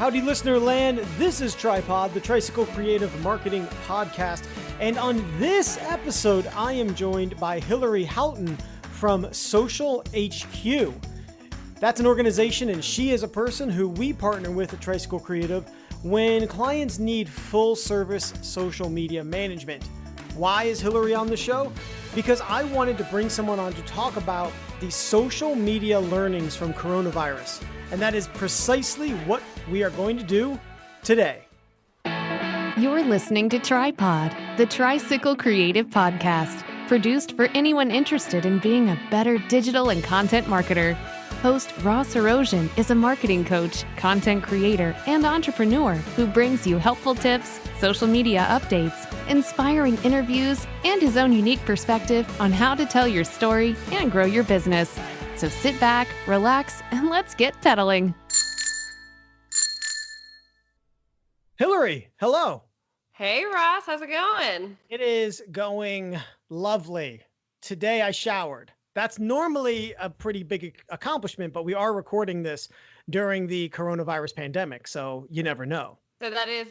Howdy, listener land. This is Tripod, the Tricycle Creative Marketing Podcast. And on this episode, I am joined by Hillary Houghton from Social HQ. That's an organization, and she is a person who we partner with at Tricycle Creative when clients need full service social media management. Why is Hillary on the show? Because I wanted to bring someone on to talk about the social media learnings from coronavirus. And that is precisely what we are going to do today. You're listening to Tripod, the Tricycle Creative Podcast, produced for anyone interested in being a better digital and content marketer. Host Ross Erosion is a marketing coach, content creator, and entrepreneur who brings you helpful tips, social media updates, inspiring interviews, and his own unique perspective on how to tell your story and grow your business. So sit back, relax, and let's get pedaling. Hillary, hello. Hey, Ross. How's it going? It is going lovely. Today I showered. That's normally a pretty big accomplishment, but we are recording this during the coronavirus pandemic, so you never know. So that is,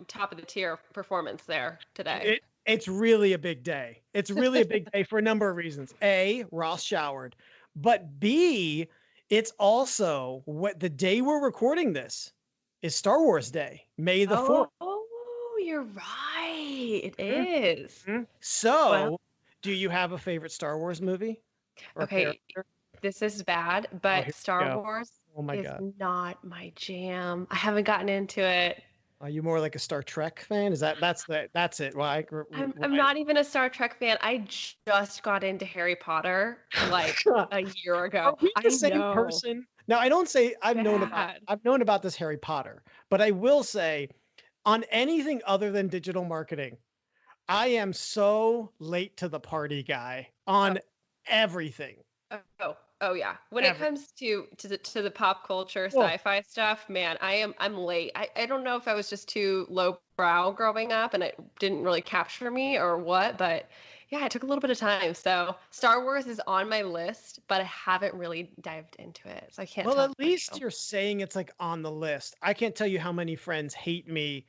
top of the tier performance there today. It's really a big day. It's really a big day for a number of reasons. A, Ross showered, but B, it's also what the day we're recording this is Star Wars Day, May the 4th. Oh, you're right. It is. Mm-hmm. So, do you have a favorite Star Wars movie? Okay, character? this is bad, but Star Wars is God. Not my jam. I haven't gotten into it. Are you more like a Star Trek fan? That's it? Well, I'm not even a Star Trek fan. I just got into Harry Potter like a year ago. Are we the same person? Now, I don't say I've known about this Harry Potter, but I will say on anything other than digital marketing, I am so late to the party guy on everything. Oh yeah. When it comes to the pop culture sci-fi stuff, man, I'm late. I don't know if I was just too low brow growing up and it didn't really capture me or what, but yeah, it took a little bit of time. So Star Wars is on my list, but I haven't really dived into it. So I can't. Well, at least you're saying it's like on the list. I can't tell you how many friends hate me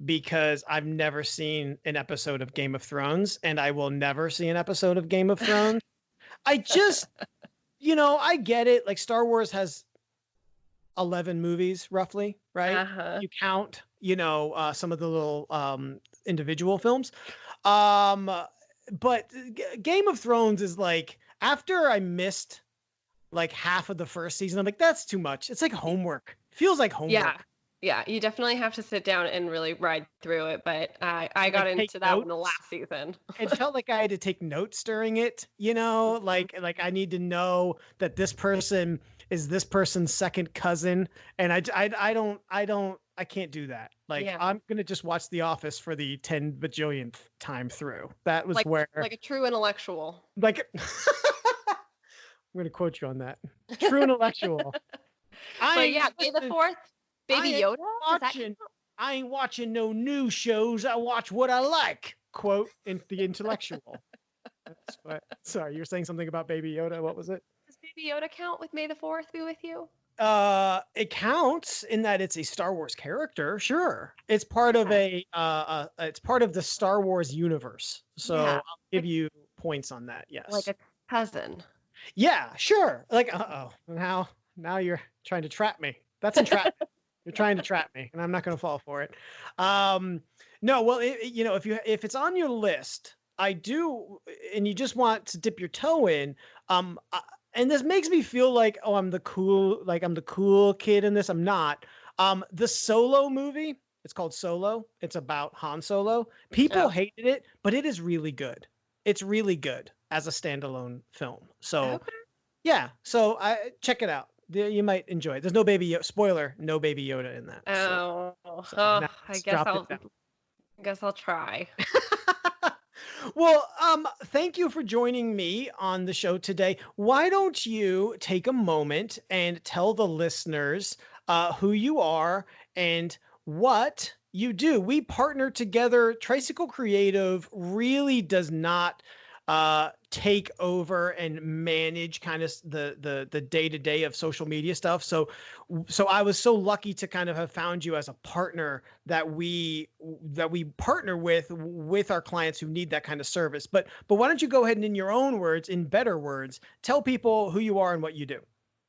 because I've never seen an episode of Game of Thrones, and I will never see an episode of Game of Thrones. I just, I get it. Like Star Wars has 11 movies roughly, right? Uh-huh. You count, some of the little individual films. But Game of Thrones is like, after I missed like half of the first season, I'm like, that's too much. It's like homework. Feels like homework. Yeah, you definitely have to sit down and really ride through it, but I got into that one the last season. It felt like I had to take notes during it, like I need to know that this person is this person's second cousin, and I can't do that. Like I'm gonna just watch The Office for the 10 bajillionth time through. That was like a true intellectual. Like I'm gonna quote you on that. True intellectual. May the 4th. Baby Yoda? I ain't watching no new shows. I watch what I like. Quote in the intellectual. That's what. Sorry, you're saying something about Baby Yoda. What was it? Does Baby Yoda count with May the 4th be with you? It counts in that it's a Star Wars character. Sure, it's part of it's part of the Star Wars universe. So I'll give you points on that. Yes, like a cousin. Yeah, sure. Like now you're trying to trap me. That's entrapment. You're trying to trap me, and I'm not going to fall for it. No, well, if it's on your list, I do, and you just want to dip your toe in, and this makes me feel like, I'm the cool kid in this. I'm not. The Solo movie, it's called Solo. It's about Han Solo. People hated it, but it is really good. It's really good as a standalone film. So, so check it out. You might enjoy it. There's no Baby Yoda. Spoiler, no Baby Yoda in that. I guess I'll try. Well, thank you for joining me on the show today. Why don't you take a moment and tell the listeners who you are and what you do? We partner together. Tricycle Creative really does not take over and manage kind of the day-to-day of social media stuff. So I was so lucky to kind of have found you as a partner that we partner with our clients who need that kind of service. But why don't you go ahead and, in your own words, in better words, tell people who you are and what you do.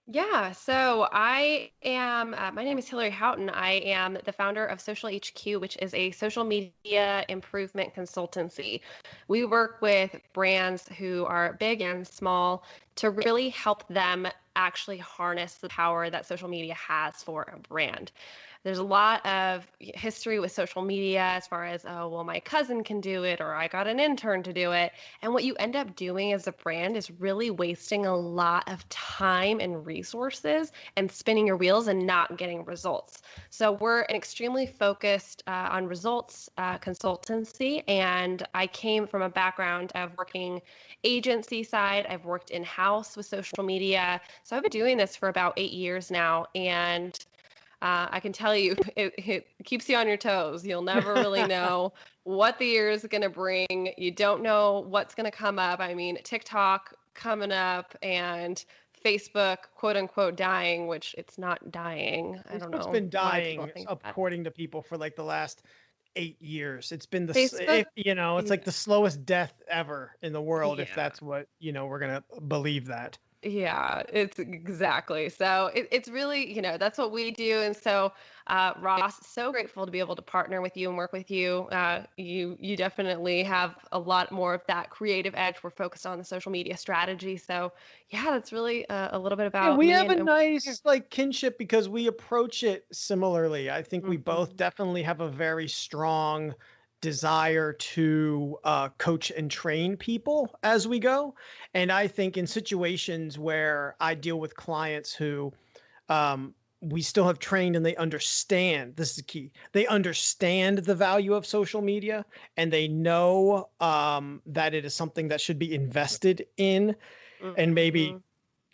Yeah, so I am, my name is Hillary Houghton. I am the founder of Social HQ, which is a social media improvement consultancy. We work with brands who are big and small to really help them actually harness the power that social media has for a brand. There's a lot of history with social media as far as, oh, well, my cousin can do it, or I got an intern to do it. And what you end up doing as a brand is really wasting a lot of time and resources and spinning your wheels and not getting results. So we're an extremely focused on results consultancy. And I came from a background of working agency side. I've worked in-house with social media. So I've been doing this for about 8 years now. And I can tell you, it keeps you on your toes. You'll never really know what the year is going to bring. You don't know what's going to come up. I mean, TikTok coming up and Facebook, quote unquote, dying, which it's not dying. I don't know. Facebook's been why people dying, think that. according to people, for like the last 8 years. It's been Facebook, it's like the slowest death ever in the world, if yeah. that's what, we're going to believe that. Yeah, it's exactly. So it's really, that's what we do. And so, Ross, so grateful to be able to partner with you and work with you. You definitely have a lot more of that creative edge. We're focused on the social media strategy. So yeah, that's really a little bit Yeah, about we me have a and nice like kinship because we approach it similarly. I think we both Mhm. definitely have a very strong desire to coach and train people as we go. And I think in situations where I deal with clients who we still have trained and they understand, this is key, they understand the value of social media and they know that it is something that should be invested in, and maybe Mhm.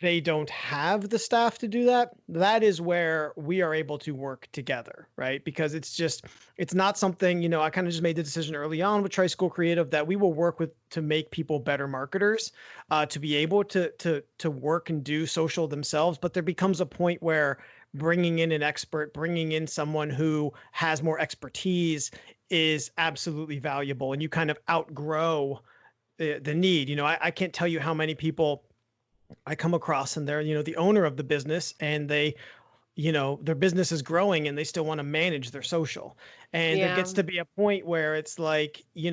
they don't have the staff to do that. That is where we are able to work together, right? Because it's not something, I kind of just made the decision early on with Tricycle Creative that we will work with to make people better marketers, to be able to work and do social themselves. But there becomes a point where bringing in an expert, bringing in someone who has more expertise is absolutely valuable. And you kind of outgrow the need. I can't tell you how many people I come across and they're, the owner of the business, and they, their business is growing and they still want to manage their social. And there Yeah. gets to be a point where it's like, you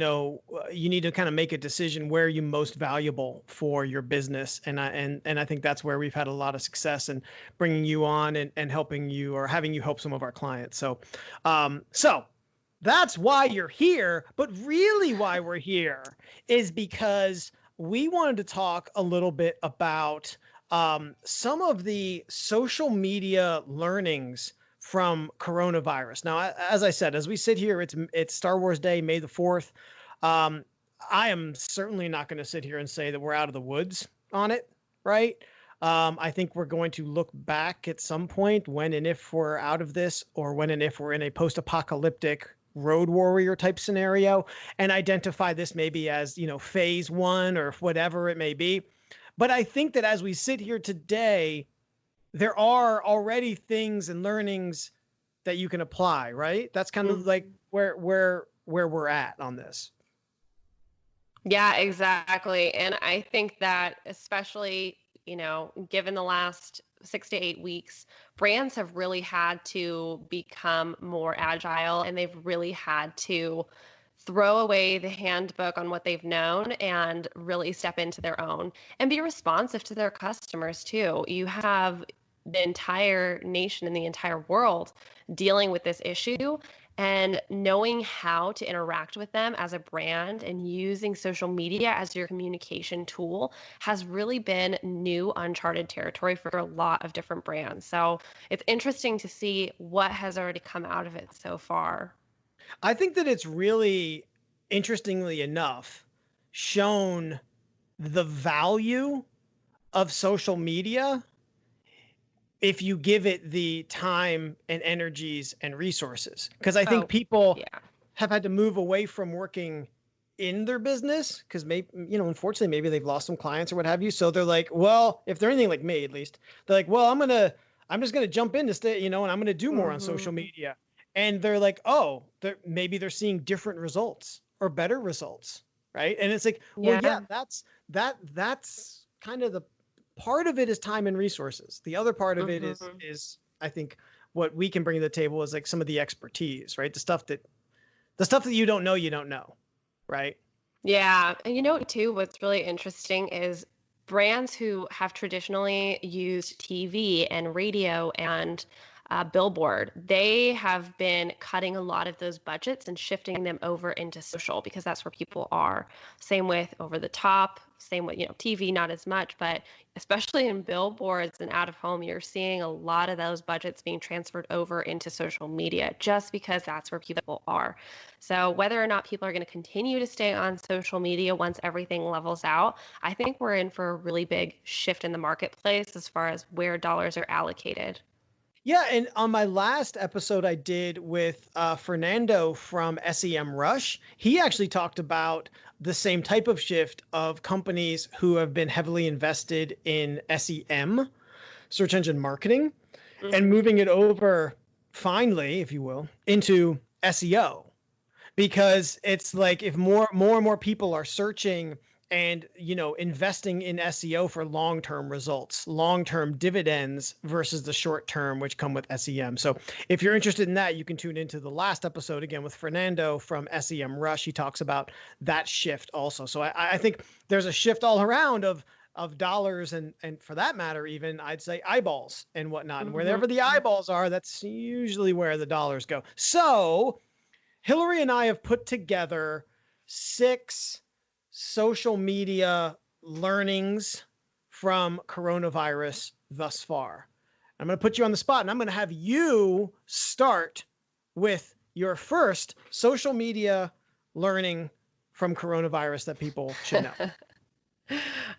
need to kind of make a decision where you most valuable for your business. And I think that's where we've had a lot of success in bringing you on and helping you, or having you help some of our clients. So that's why you're here. But really why we're here is because we wanted to talk a little bit about some of the social media learnings from coronavirus. Now, as I said, as we sit here, it's Star Wars Day, May the 4th. Um, I am certainly not going to sit here and say that we're out of the woods on it, right? I think we're going to look back at some point when and if we're out of this, or when and if we're in a post-apocalyptic road warrior type scenario, and identify this maybe as, phase one or whatever it may be. But I think that as we sit here today, there are already things and learnings that you can apply, right? That's kind of like Mhm. where we're at on this. Yeah, exactly. And I think that especially, given the last 6 to 8 weeks, brands have really had to become more agile, and they've really had to throw away the handbook on what they've known and really step into their own and be responsive to their customers too. You have the entire nation and the entire world dealing with this issue, and knowing how to interact with them as a brand and using social media as your communication tool has really been new, uncharted territory for a lot of different brands. So it's interesting to see what has already come out of it so far. I think that it's really, interestingly enough, shown the value of social media if you give it the time and energies and resources. Because I think Oh, people yeah. have had to move away from working in their business because maybe, unfortunately, maybe they've lost some clients or what have you. So they're like, well, if they're anything like me, at least, they're like, well, I'm just going to jump in to stay, and I'm going to do more on social media. And they're like, oh, maybe they're seeing different results or better results. Right. And it's like, well, yeah, that's kind of the part of it is time and resources. The other part of it is I think what we can bring to the table is like some of the expertise, right? The stuff that you don't know. Right. Yeah. And too, what's really interesting is brands who have traditionally used TV and radio and billboard, they have been cutting a lot of those budgets and shifting them over into social because that's where people are. Same with over the top, same with, TV, not as much, but especially in billboards and out of home, you're seeing a lot of those budgets being transferred over into social media just because that's where people are. So whether or not people are going to continue to stay on social media once everything levels out, I think we're in for a really big shift in the marketplace as far as where dollars are allocated. Yeah, and on my last episode I did with Fernando from SEM Rush, he actually talked about the same type of shift of companies who have been heavily invested in SEM, search engine marketing, and moving it over, finally, if you will, into SEO. Because it's like if more and more people are searching and, investing in SEO for long-term results, long-term dividends versus the short-term, which come with SEM. So if you're interested in that, you can tune into the last episode again with Fernando from SEM Rush. He talks about that shift also. So I think there's a shift all around of dollars and for that matter, even I'd say eyeballs and whatnot. And wherever the eyeballs are, that's usually where the dollars go. So Hillary and I have put together 6 social media learnings from coronavirus thus far. I'm going to put you on the spot and I'm going to have you start with your first social media learning from coronavirus that people should know.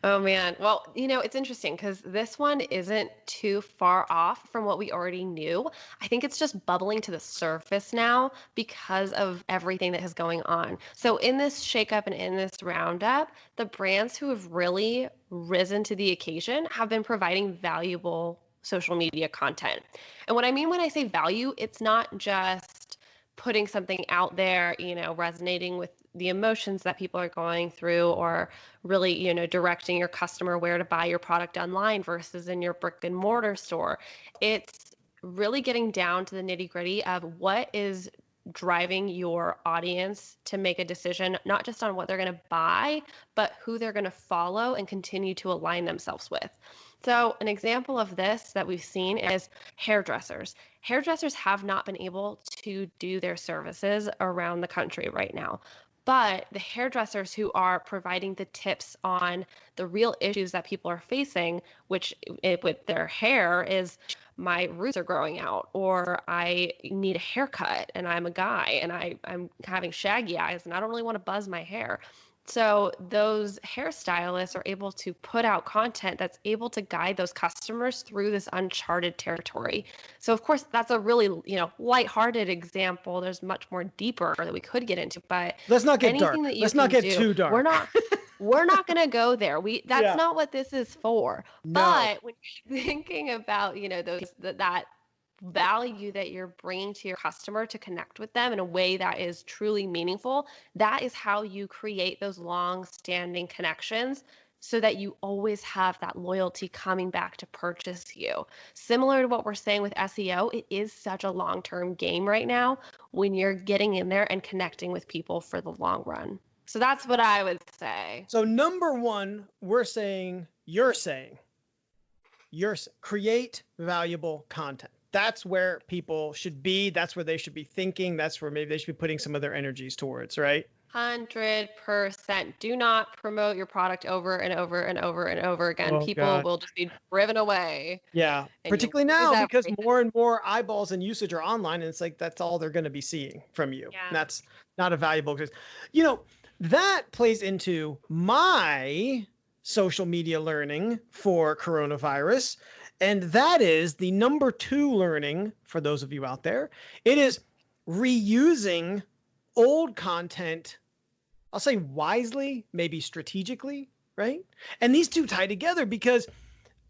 Oh man. Well, it's interesting because this one isn't too far off from what we already knew. I think it's just bubbling to the surface now because of everything that is going on. So in this shakeup and in this roundup, the brands who have really risen to the occasion have been providing valuable social media content. And what I mean when I say value, it's not just putting something out there, resonating with the emotions that people are going through or really, directing your customer where to buy your product online versus in your brick and mortar store. It's really getting down to the nitty gritty of what is driving your audience to make a decision, not just on what they're going to buy, but who they're going to follow and continue to align themselves with. So an example of this that we've seen is hairdressers. Hairdressers have not been able to do their services around the country right now. But the hairdressers who are providing the tips on the real issues that people are facing, which with their hair is my roots are growing out, or I need a haircut and I'm a guy and I'm having shaggy eyes and I don't really want to buzz my hair. So those hairstylists are able to put out content that's able to guide those customers through this uncharted territory. So of course, that's a really, lighthearted example. There's much more deeper that we could get into, but let's not get dark. Let's not get too dark. We're not going to go there. That's not what this is for. No. But when you're thinking about, that value that you're bringing to your customer to connect with them in a way that is truly meaningful, that is how you create those long-standing connections so that you always have that loyalty coming back to purchase you. Similar to what we're saying with SEO, it is such a long-term game right now when you're getting in there and connecting with people for the long run. So that's what I would say. So number one, you're saying, create valuable content. That's where people should be. That's where they should be thinking. That's where maybe they should be putting some of their energies towards, right? 100%. Do not promote your product over and over and over and over again. Oh, people God. will just be driven away. Yeah, particularly now because more and more eyeballs and usage are online, and it's like that's all they're going to be seeing from you. Yeah. And that's not a valuable because, that plays into my social media learning for coronavirus. And that is the number 2 learning for those of you out there. It is reusing old content I'll say wisely, maybe strategically, right? And these two tie together because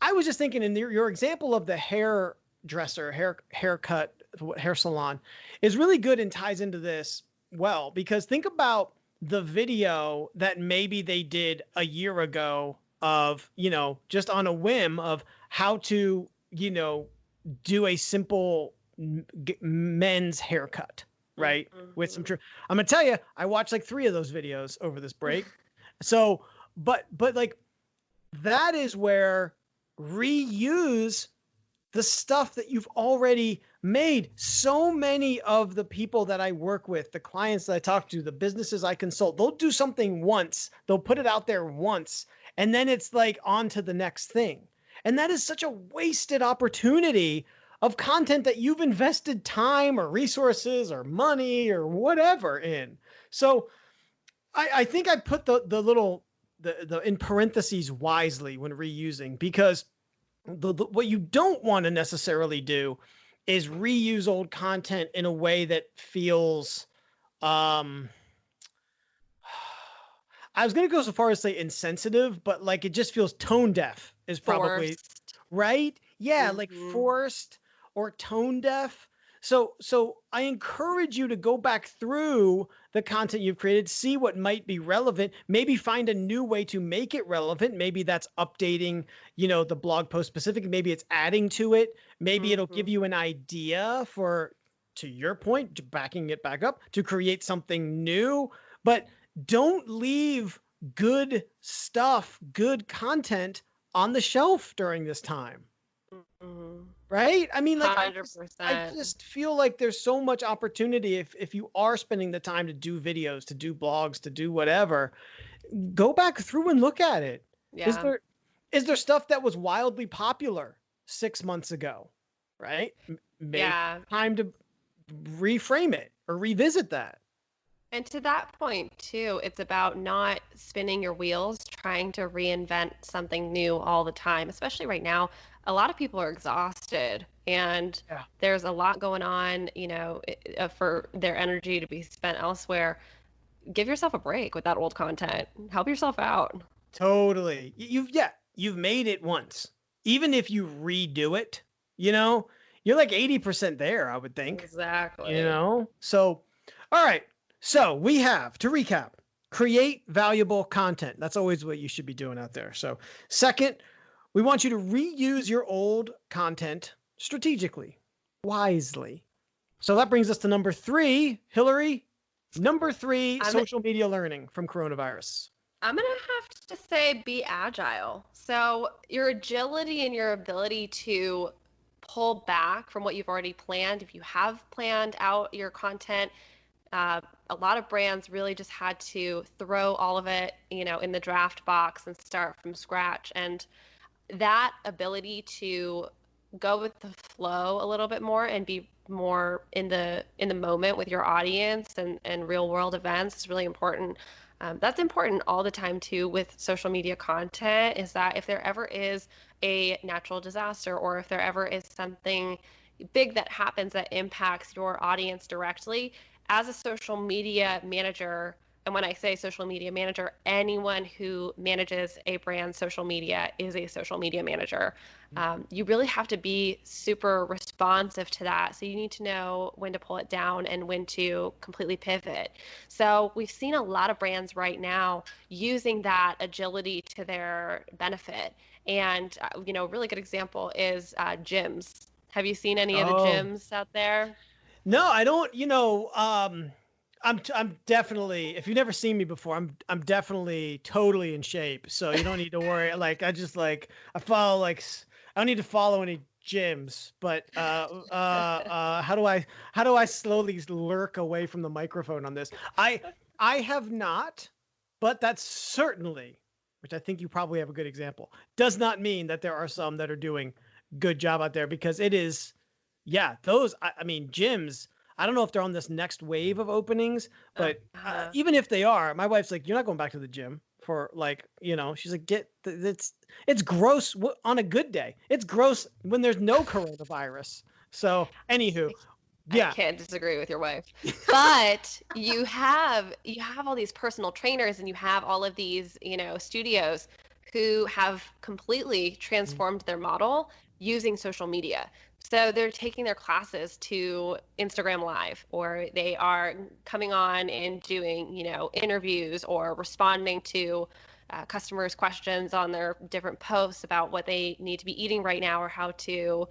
I was just thinking in your example of the hairdresser, haircut, hair salon is really good and ties into this well, because think about the video that maybe they did a year ago of, just on a whim of how to, do a simple men's haircut, right? With some I'm gonna tell you, I watched like 3 of those videos over this break. So, but like that is where reuse the stuff that you've already made. So many of the people that I work with, the clients that I talk to, the businesses I consult, they'll do something once, they'll put it out there once, and then it's like on to the next thing. And that is such a wasted opportunity of content that you've invested time or resources or money or whatever in. So I think I put the little in parentheses wisely when reusing, because what you don't want to necessarily do is reuse old content in a way that feels I was going to go so far as say insensitive, but like it just feels tone deaf is probably Forced. right. Yeah, like forced or tone deaf. So I encourage you to go back through the content you've created, see what might be relevant, maybe find a new way to make it relevant. Maybe that's updating, the blog post specific. Maybe it's adding to it. Maybe it'll give you an idea for, to your point, backing it back up, to create something new. But don't leave good stuff, good content on the shelf during this time. Right? I mean, like, 100%. I just feel like there's so much opportunity if you are spending the time to do videos, to do blogs, to do whatever, go back through and look at it. Yeah. Is there stuff that was wildly popular 6 months ago? Right? Maybe time to reframe it or revisit that. And to that point too, it's about not spinning your wheels, trying to reinvent something new all the time, especially right now. A lot of people are exhausted and there's a lot going on, for their energy to be spent elsewhere. Give yourself a break with that old content. Help yourself out. Totally. You've made it once. Even if you redo it, you're like 80% there, I would think. Exactly. So, all right. So we have, to recap, create valuable content. That's always what you should be doing out there. So second, we want you to reuse your old content strategically, wisely. So that brings us to number 3, Hillary. Number 3, social media learning from coronavirus. I'm going to have to say be agile. So your agility and your ability to pull back from what you've already planned. If you have planned out your content, a lot of brands really just had to throw all of it, in the draft box and start from scratch. And that ability to go with the flow a little bit more and be more in the moment with your audience and real world events is really important. That's important all the time too with social media content, is that if there ever is a natural disaster or if there ever is something big that happens that impacts your audience directly, as a social media manager, and when I say social media manager, anyone who manages a brand's social media is a social media manager. You really have to be super responsive to that. So you need to know when to pull it down and when to completely pivot. So we've seen a lot of brands right now using that agility to their benefit. And, a really good example is gyms. Have you seen any of the gyms out there? No, I don't, I'm definitely, if you've never seen me before, I'm definitely totally in shape. So you don't need to worry. Like, I follow I don't need to follow any gyms, but, how do I slowly lurk away from the microphone on this? I have not, but that's certainly, which I think you probably have a good example, does not mean that there are some that are doing good job out there, because it is, those, I mean, gyms, I don't know if they're on this next wave of openings, but even if they are, my wife's like, you're not going back to the gym for she's like, it's gross on a good day. It's gross when there's no coronavirus. So anywho, I can't disagree with your wife. But you have all these personal trainers, and you have all of these, studios who have completely transformed their model using social media. So they're taking their classes to Instagram Live, or they are coming on and doing, interviews or responding to customers' questions on their different posts about what they need to be eating right now, or how to,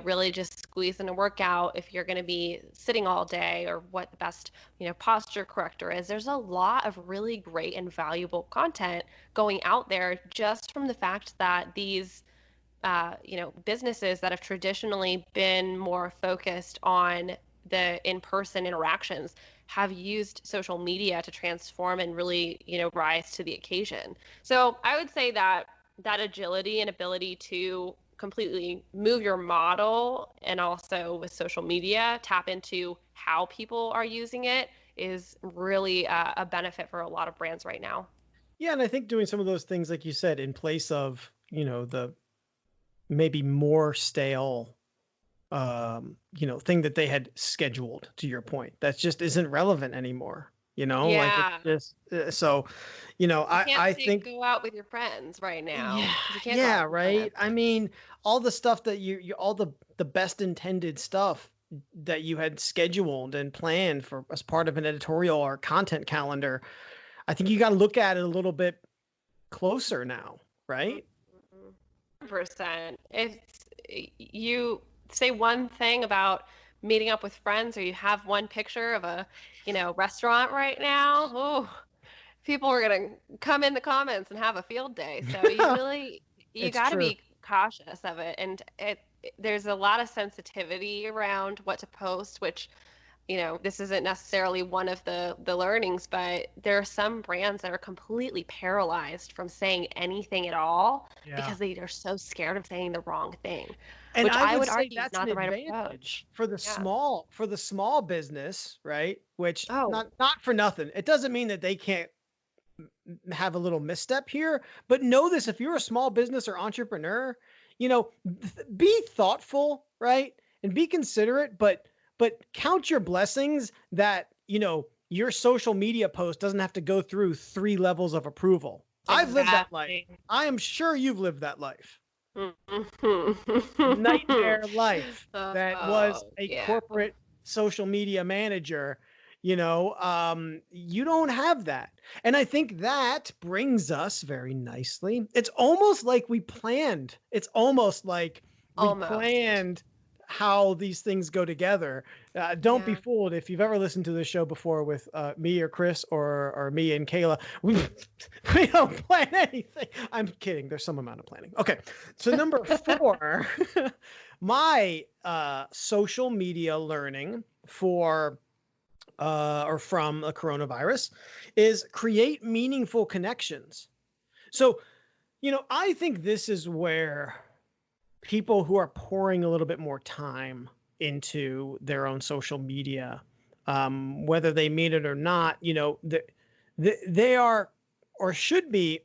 really just squeeze in a workout if you're going to be sitting all day, or what the best, posture corrector is. There's a lot of really great and valuable content going out there just from the fact that these businesses that have traditionally been more focused on the in-person interactions have used social media to transform and really, rise to the occasion. So I would say that agility and ability to completely move your model, and also with social media, tap into how people are using it, is really a benefit for a lot of brands right now. Yeah, and I think doing some of those things, like you said, in place of, the maybe more stale thing that they had scheduled, to your point, that just isn't relevant anymore, like it's just so, I think go out with your friends right now. Yeah, You can't yeah, right. I mean, all the stuff that you all the best intended stuff that you had scheduled and planned for as part of an editorial or content calendar, I think you got to look at it a little bit closer now, right? 100%. If you say one thing about meeting up with friends, or you have one picture of a, restaurant right now, oh, people are going to come in the comments and have a field day. So you got to be cautious of it. And there's a lot of sensitivity around what to post, which, this isn't necessarily one of the learnings, but there are some brands that are completely paralyzed from saying anything at all because they are so scared of saying the wrong thing. And which I would argue say that's not an the right advantage approach. for the small business, right? Which Oh. not for nothing. It doesn't mean that they can't have a little misstep here, but know this: if you're a small business or entrepreneur, be thoughtful, right? And be considerate, but count your blessings that, your social media post doesn't have to go through 3 levels of approval. Exactly. I've lived that life. I am sure you've lived that life. Nightmare life that was a corporate social media manager. You don't have that. And I think that brings us very nicely. It's almost like we planned. It's almost like we planned how these things go together. Don't be fooled if you've ever listened to this show before with me or Chris or me and Kayla. We don't plan anything. I'm kidding. There's some amount of planning. Okay. So number 4, my social media learning for or from the coronavirus is create meaningful connections. So, I think this is where people who are pouring a little bit more time into their own social media, whether they mean it or not, they are or should be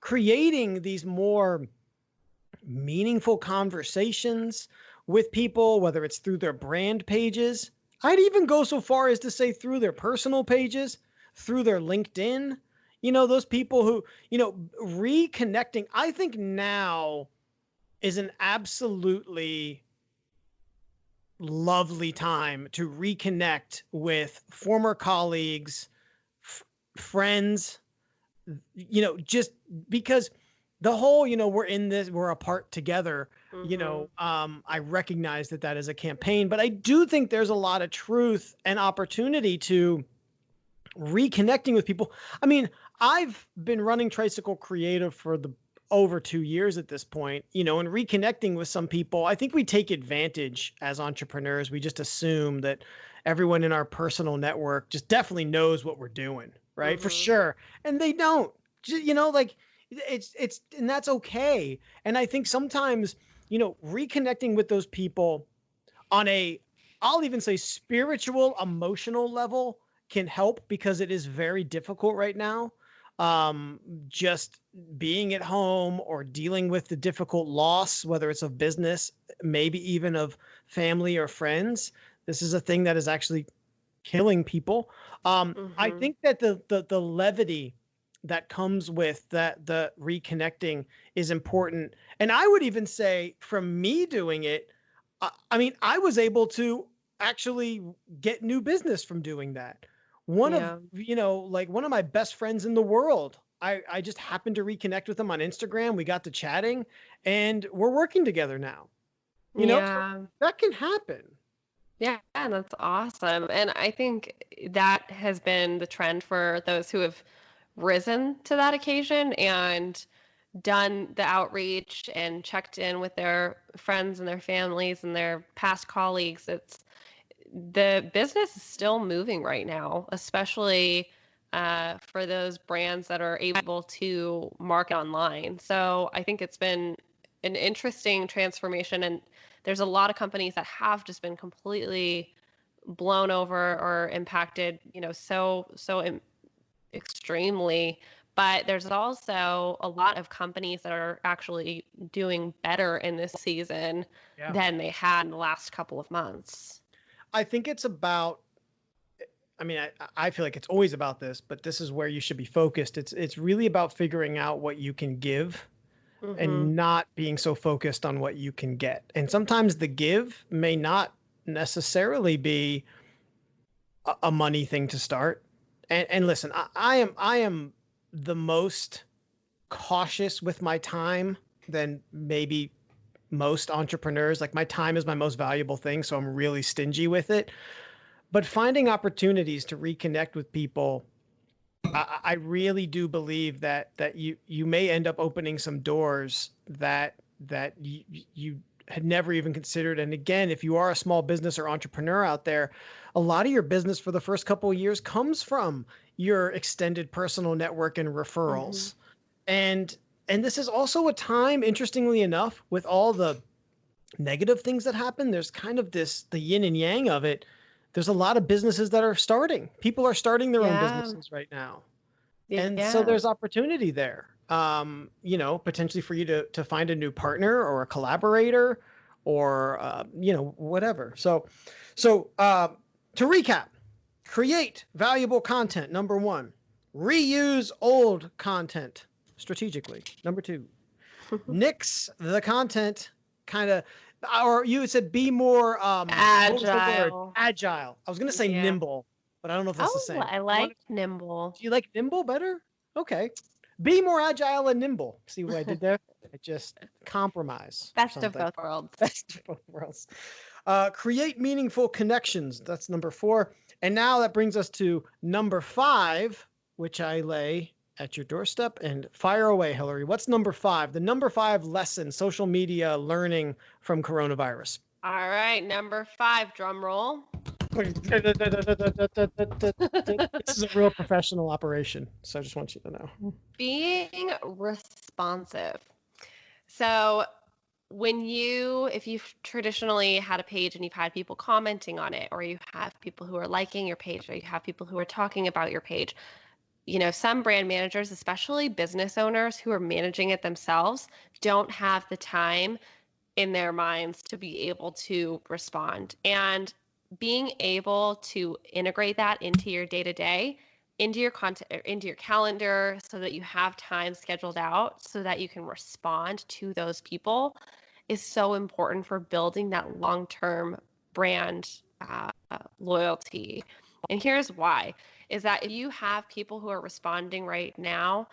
creating these more meaningful conversations with people, whether it's through their brand pages. I'd even go so far as to say through their personal pages, through their LinkedIn, those people who, reconnecting. I think now is an absolutely lovely time to reconnect with former colleagues, friends, just because the whole, we're in this, we're apart together, I recognize that is a campaign, but I do think there's a lot of truth and opportunity to reconnecting with people. I mean, I've been running Tricycle Creative for over 2 years at this point, and reconnecting with some people. I think we take advantage as entrepreneurs. We just assume that everyone in our personal network just definitely knows what we're doing, right? For sure. And they don't, it's, and that's okay. And I think sometimes, reconnecting with those people on I'll even say spiritual, emotional level can help, because it is very difficult right now. Just being at home or dealing with the difficult loss, whether it's of business, maybe even of family or friends, This is a thing that is actually killing people. I think that the levity that comes with that, the reconnecting, is important. And I would even say, from me doing it, I mean, I was able to actually get new business from doing that. One of, Yeah. like one of my best friends in the world, I just happened to reconnect with him on Instagram. We got to chatting and we're working together now. So Yeah. that can happen. Yeah, that's awesome. And I think that has been the trend for those who have risen to that occasion and done the outreach and checked in with their friends and their families and their past colleagues. It's the business is still moving right now, especially for those brands that are able to market online. So I think it's been an interesting transformation, and there's a lot of companies that have just been completely blown over or impacted, extremely. But there's also a lot of companies that are actually doing better in this season than they had in the last couple of months. I think it's about, I mean, I feel like it's always about this, but this is where you should be focused. It's really about figuring out what you can give and not being so focused on what you can get. And sometimes the give may not necessarily be a money thing to start. And listen, I am the most cautious with my time than maybe most entrepreneurs. Like, my time is my most valuable thing, so I'm really stingy with it. But finding opportunities to reconnect with people, I really do believe that you may end up opening some doors that you had never even considered. And again, if you are a small business or entrepreneur out there, a lot of your business for the first couple of years comes from your extended personal network and referrals. And this is also a time, interestingly enough, with all the negative things that happen, there's kind of the yin and yang of it. There's a lot of businesses that are starting. People are starting their own businesses right now. And so there's opportunity there, potentially for you to find a new partner or a collaborator or, whatever. So to recap, create valuable content. Number 1, reuse old content strategically. Number 2, nix the content or you said be more agile. Agile. I was going to say nimble, but I don't know if that's the same. I like nimble. Do you like nimble better? Okay. Be more agile and nimble. See what I did there? I just compromise. Best of both worlds. Best of both worlds. Create meaningful connections. That's number 4. And now that brings us to number 5, which I lay at your doorstep. And fire away, Hillary. What's number 5? The number 5 lesson, social media learning from coronavirus. All right. Number 5, drum roll. This is a real professional operation. So I just want you to know. Being responsive. So if you've traditionally had a page and you've had people commenting on it, or you have people who are liking your page, or you have people who are talking about your page, some brand managers, especially business owners who are managing it themselves, don't have the time in their minds to be able to respond. And being able to integrate that into your day-to-day, into your content, into your calendar, so that you have time scheduled out so that you can respond to those people, is so important for building that long-term brand loyalty. And here's why, is that if you have people who are responding right now,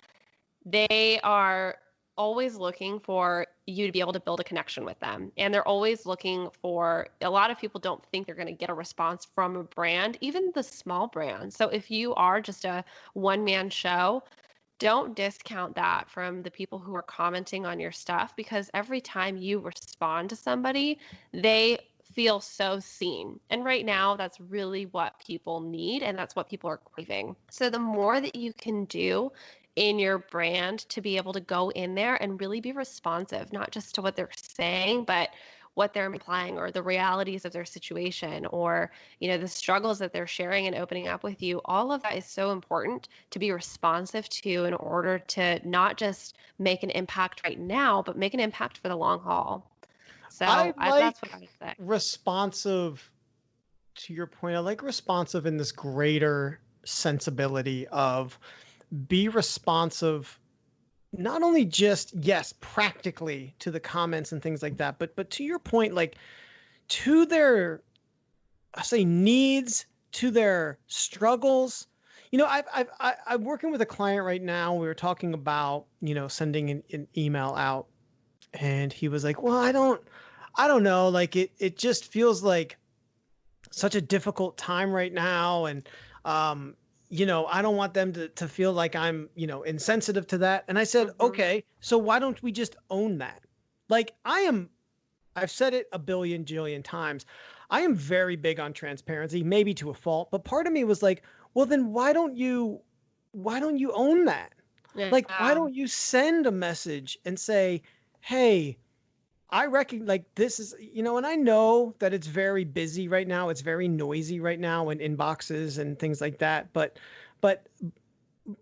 they are always looking for you to be able to build a connection with them. And they're always looking for, a lot of people don't think they're going to get a response from a brand, even the small brand. So if you are just a one-man show, don't discount that from the people who are commenting on your stuff, because every time you respond to somebody, they feel so seen. And right now, that's really what people need, and that's what people are craving. So the more that you can do in your brand to be able to go in there and really be responsive, not just to what they're saying, but what they're implying, or the realities of their situation, or the struggles that they're sharing and opening up with you. All of that is so important to be responsive to, in order to not just make an impact right now, but make an impact for the long haul. So that's what I would say. Responsive to your point, I like responsive in this greater sensibility of be responsive, not only just, yes, practically to the comments and things like that, but to your point, like to their, I say, needs, to their struggles. I'm working with a client right now. We were talking about, sending an email out, and he was like, well, I don't know. Like it just feels like such a difficult time right now. And, I don't want them to feel like I'm, insensitive to that. And I said, okay, so why don't we just own that? Like I've said it a billion jillion times. I am very big on transparency, maybe to a fault, but part of me was like, well, then why don't you own that? Yeah. Like, why don't you send a message and say, hey, I reckon like this is, and I know that it's very busy right now. It's very noisy right now in inboxes and things like that. But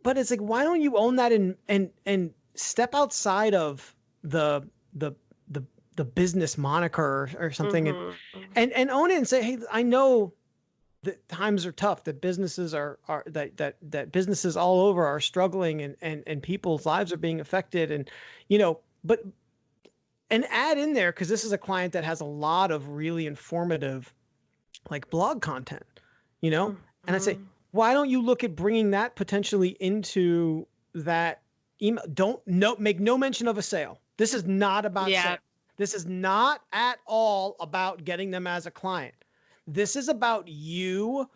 it's like, why don't you own that and step outside of the business moniker or something and own it and say, hey, I know that times are tough, that businesses are that businesses all over are struggling and people's lives are being affected. And, but add in there, because this is a client that has a lot of really informative like blog content, and I say, why don't you look at bringing that potentially into that email? Make no mention of a sale. This is not about sale. This is not at all about getting them as a client. This is about you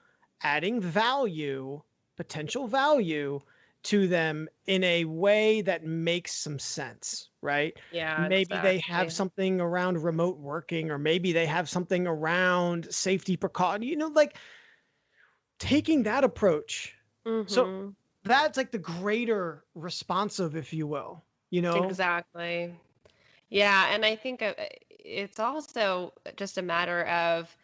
adding value, potential value to them in a way that makes some sense, right? Yeah. Maybe they have something around remote working, or maybe they have something around safety precaution, like taking that approach. So that's like the greater responsive, if you will, Exactly. Yeah. And I think it's also just a matter of,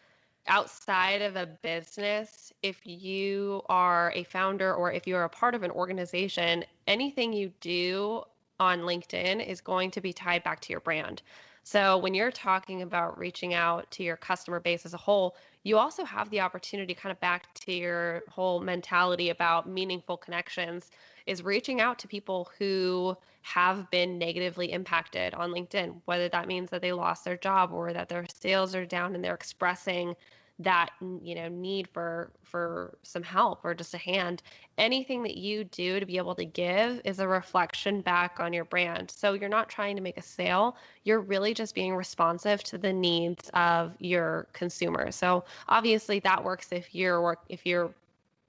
outside of a business, if you are a founder or if you're a part of an organization, anything you do on LinkedIn is going to be tied back to your brand. So when you're talking about reaching out to your customer base as a whole, you also have the opportunity, kind of back to your whole mentality about meaningful connections, is reaching out to people who have been negatively impacted on LinkedIn, whether that means that they lost their job or that their sales are down and they're expressing that need for some help or just a hand. Anything that you do to be able to give is a reflection back on your brand. So you're not trying to make a sale, you're really just being responsive to the needs of your consumers. So obviously that works if your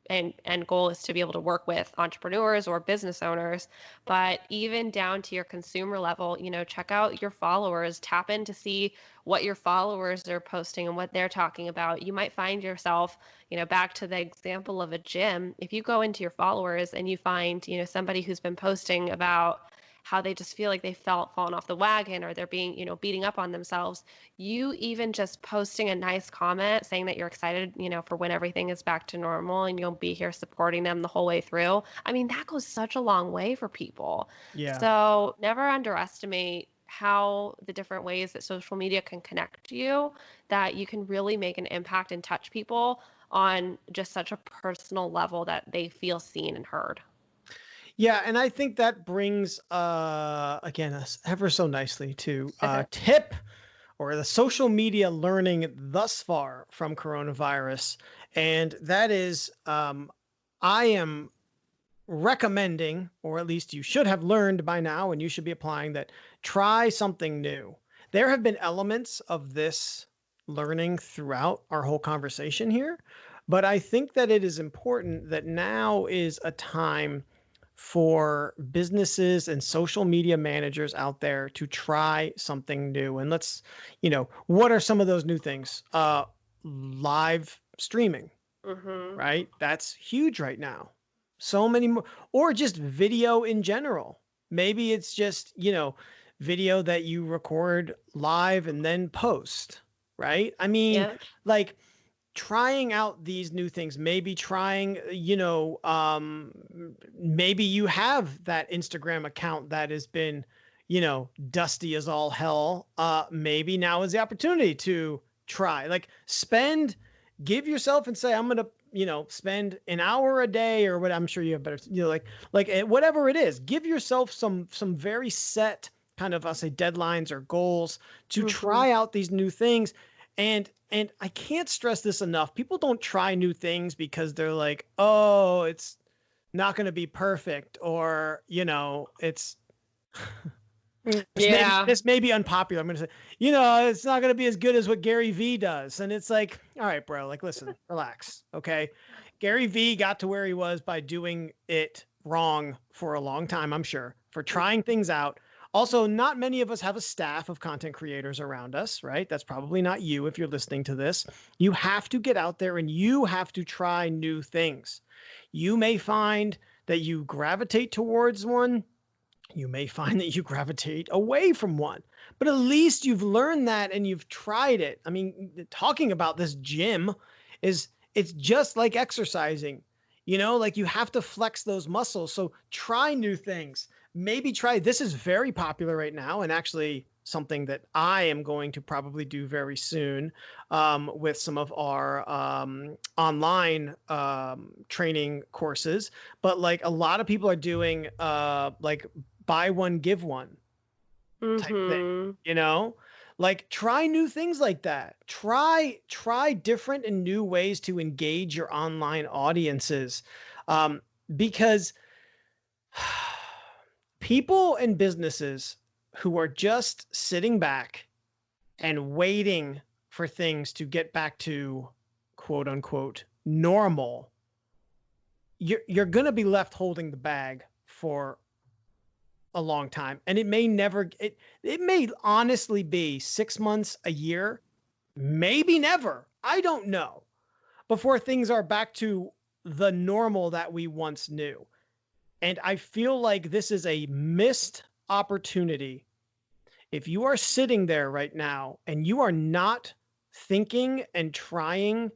end goal is to be able to work with entrepreneurs or business owners. But even down to your consumer level, check out your followers, tap in to see what your followers are posting and what they're talking about. You might find yourself, back to the example of a gym, if you go into your followers and you find, somebody who's been posting about how they just feel like they fallen off the wagon, or they're being, beating up on themselves, you even just posting a nice comment saying that you're excited, for when everything is back to normal and you'll be here supporting them the whole way through. I mean, that goes such a long way for people. Yeah. So never underestimate how the different ways that social media can connect you, that you can really make an impact and touch people on just such a personal level that they feel seen and heard. Yeah, and I think that brings again us ever so nicely to tip, or the social media learning thus far from coronavirus, and that is I am recommending, or at least you should have learned by now, and you should be applying that. Try something new. There have been elements of this learning throughout our whole conversation here, but I think that it is important that now is a time for businesses and social media managers out there to try something new. And let's, what are some of those new things? Live streaming, right? That's huge right now. So many more, or just video in general. Maybe it's just, video that you record live and then post, right? I mean, like, trying out these new things, maybe trying, maybe you have that Instagram account that has been, dusty as all hell. Maybe now is the opportunity to try, like, spend give yourself and say, I'm going to, spend an hour a day or what. I'm sure you have better, whatever it is, give yourself some very set kind of, I'll say, deadlines or goals to try out these new things. And I can't stress this enough. People don't try new things because they're like, oh, it's not going to be perfect, or, it's this may be unpopular. I'm going to say, it's not going to be as good as what Gary Vee does. And it's like, all right, bro, like, listen, relax. Okay. Gary Vee got to where he was by doing it wrong for a long time, I'm sure, for trying things out. Also, not many of us have a staff of content creators around us, right? That's probably not you if you're listening to this. You have to get out there and you have to try new things. You may find that you gravitate towards one. You may find that you gravitate away from one, but at least you've learned that and you've tried it. I mean, talking about this gym it's just like exercising, like you have to flex those muscles. So try new things. Maybe this is very popular right now, and actually something that I am going to probably do very soon with some of our online training courses. But like a lot of people are doing like buy one, give one type thing, like try new things like that. Try different and new ways to engage your online audiences, because people and businesses who are just sitting back and waiting for things to get back to quote unquote normal, you're going to be left holding the bag for a long time. And it may never, it may honestly be 6 months, a year, maybe never. I don't know, before things are back to the normal that we once knew. And I feel like this is a missed opportunity. If you are sitting there right now and you are not thinking and trying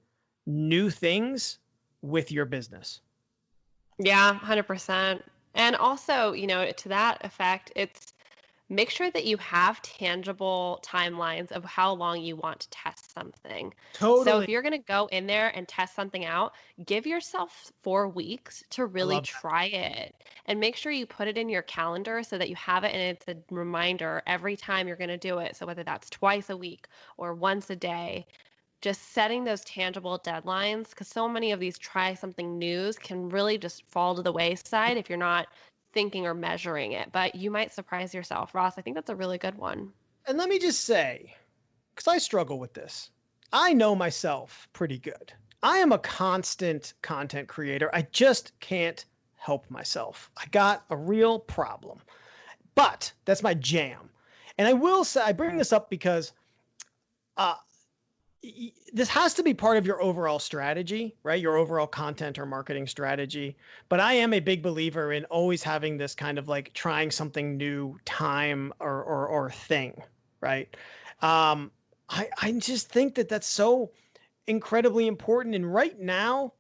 new things with your business. Yeah, 100%. And also, to that effect, it's make sure that you have tangible timelines of how long you want to test something. Totally. So if you're going to go in there and test something out, give yourself 4 weeks to really try it, and make sure you put it in your calendar so that you have it and it's a reminder every time you're going to do it. So whether that's twice a week or once a day, just setting those tangible deadlines, because so many of these try something news can really just fall to the wayside if you're not thinking or measuring it. But you might surprise yourself. Ross, I think that's a really good one. And let me just say, because I struggle with this, I know myself pretty good. I am a constant content creator. I just can't help myself. I got a real problem, but that's my jam. And I will say, I bring this up because this has to be part of your overall strategy, right? Your overall content or marketing strategy. But I am a big believer in always having this kind of like trying something new time or thing, right? I just think that that's so incredibly important. And right now,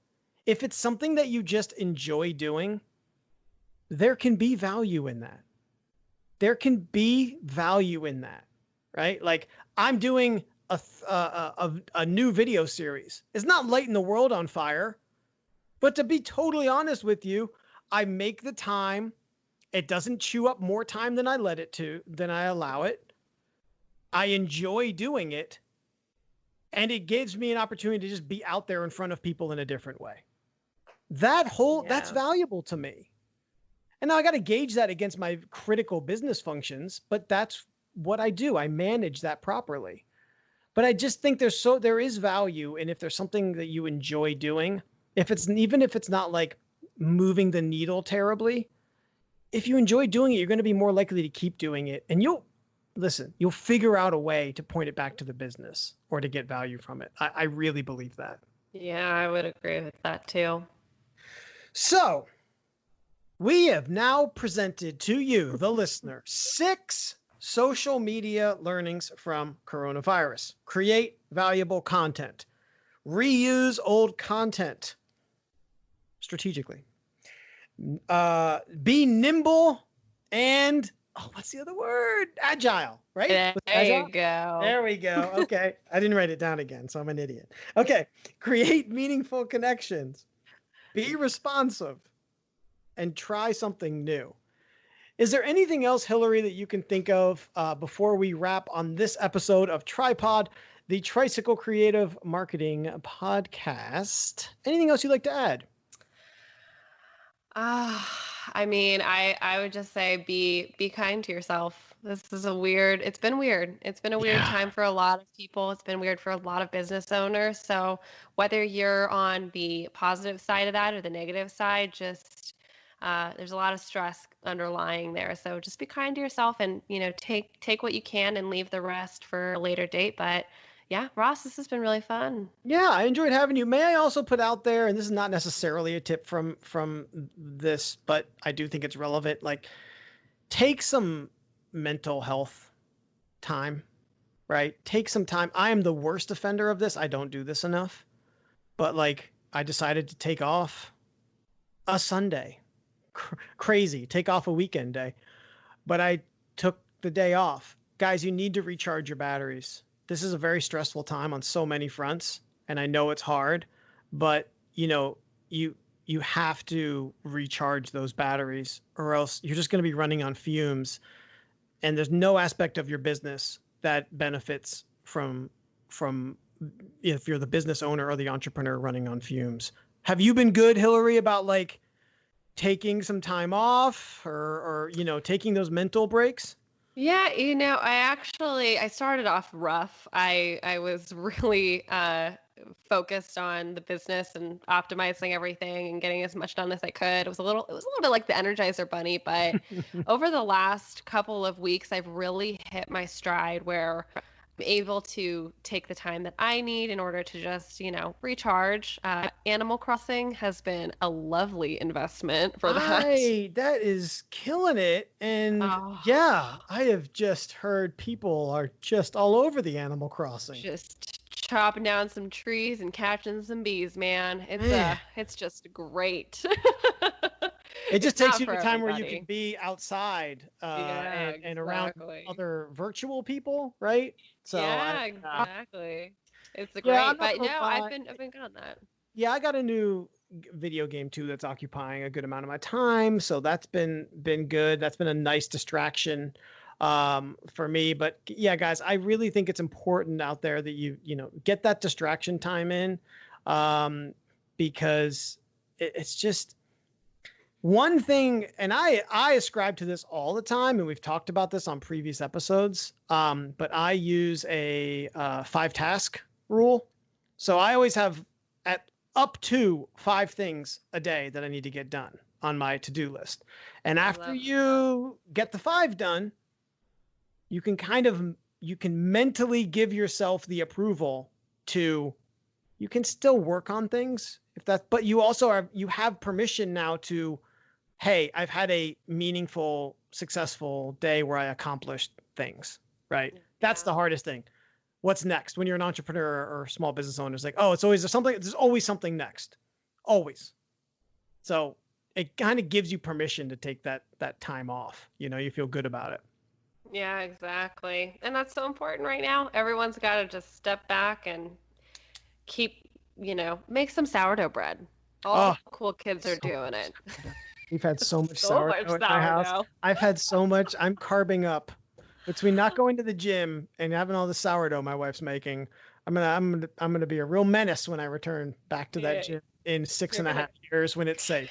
if it's something that you just enjoy doing, there can be value in that. There can be value in that, right? Like I'm doing a new video series. It's not lighting the world on fire, but to be totally honest with you, I make the time. It doesn't chew up more time than I allow it. I enjoy doing it, and it gives me an opportunity to just be out there in front of people in a different way. That's valuable to me. And now I got to gauge that against my critical business functions, but that's what I do. I manage that properly. But I just think there is value. And if there's something that you enjoy doing, even if it's not like moving the needle terribly, if you enjoy doing it, you're going to be more likely to keep doing it. And you'll figure out a way to point it back to the business or to get value from it. I really believe that. Yeah, I would agree with that too. So we have now presented to you, the listener, 6 social media learnings from coronavirus. Create valuable content. Reuse old content strategically. Be nimble and what's the other word? Agile, right? There Agile? you go. There we go. Okay. I didn't write it down again, so I'm an idiot. Okay. Create meaningful connections. Be responsive and try something new. Is there anything else, Hillary, that you can think of before we wrap on this episode of Tripod, the Tricycle Creative Marketing Podcast? Anything else you'd like to add? I mean, I would just say be kind to yourself. This is it's been weird. It's been a weird time for a lot of people. It's been weird for a lot of business owners. So whether you're on the positive side of that or the negative side, just there's a lot of stress underlying there. So just be kind to yourself and, take what you can and leave the rest for a later date. But yeah, Ross, this has been really fun. Yeah, I enjoyed having you. May I also put out there, and this is not necessarily a tip from this, but I do think it's relevant. Like, take some mental health time, right? Take some time. I am the worst offender of this. I don't do this enough, but like, I decided to take off a Sunday. Crazy. Take off a weekend day, but I took the day off. Guys, you need to recharge your batteries. This is a very stressful time on so many fronts, and I know it's hard, but you have to recharge those batteries, or else you're just going to be running on fumes. And there's no aspect of your business that benefits from if you're the business owner or the entrepreneur running on fumes. Have you been good, Hillary, about like taking some time off or taking those mental breaks? Yeah, I started off rough. I was really focused on the business and optimizing everything and getting as much done as I could. It was a little bit like the Energizer Bunny, but over the last couple of weeks, I've really hit my stride where I'm able to take the time that I need in order to just, recharge. Animal Crossing has been a lovely investment for that. That is killing it. And yeah, I have just heard people are just all over the Animal Crossing. Just chopping down some trees and catching some bees, man. It's just great. It just takes you to a time where you can be outside and around other virtual people, right? So yeah, exactly. It's great, but no, I've been good on that. Yeah, I got a new video game too that's occupying a good amount of my time, so that's been good. That's been a nice distraction for me. But yeah, guys, I really think it's important out there that you get that distraction time in, because it's just one thing, and I ascribe to this all the time, and we've talked about this on previous episodes, but I use a 5-task rule. So I always have up to 5 things a day that I need to get done on my to-do list. And after you get the 5 done, you can mentally give yourself the approval to, you can still work on things but you also have permission now to, hey, I've had a meaningful, successful day where I accomplished things, right? Yeah. That's the hardest thing. What's next? When you're an entrepreneur or small business owner, it's like, there's always something next. Always. So it kind of gives you permission to take that time off. You feel good about it. Yeah, exactly. And that's so important right now. Everyone's got to just step back and keep, make some sourdough bread. All the cool kids are doing it. We've had so much sourdough at my house. I've had so much. I'm carbing up between not going to the gym and having all the sourdough my wife's making. I'm gonna be a real menace when I return back to that gym in 6.5 years when it's safe.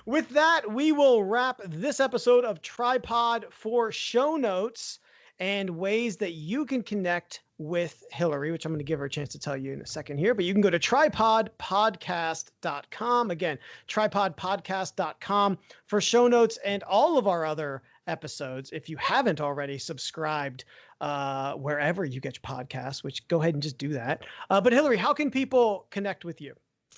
With that, we will wrap this episode of Tripod. For show notes and ways that you can connect with Hillary, which I'm going to give her a chance to tell you in a second here, but you can go to tripodpodcast.com. Again, tripodpodcast.com for show notes and all of our other episodes. If you haven't already subscribed wherever you get your podcasts, which go ahead and just do that. But Hillary, how can people connect with you?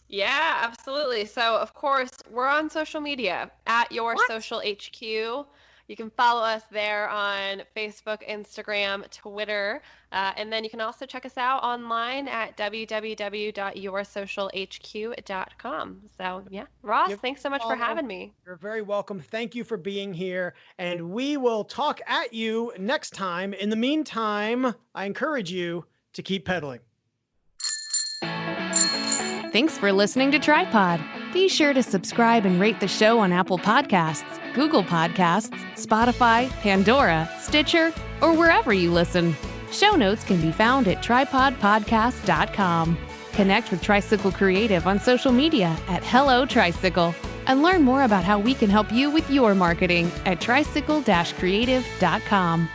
Yeah, absolutely. So of course we're on social media at Your Social HQ. You can follow us there on Facebook, Instagram, Twitter. And then you can also check us out online at www.yoursocialhq.com. So yeah, Ross, thanks so much for having me. You're very welcome. Thank you for being here. And we will talk at you next time. In the meantime, I encourage you to keep pedaling. Thanks for listening to Tripod. Be sure to subscribe and rate the show on Apple Podcasts, Google Podcasts, Spotify, Pandora, Stitcher, or wherever you listen. Show notes can be found at tripodpodcast.com. Connect with Tricycle Creative on social media at Hello Tricycle, and learn more about how we can help you with your marketing at tricycle-creative.com.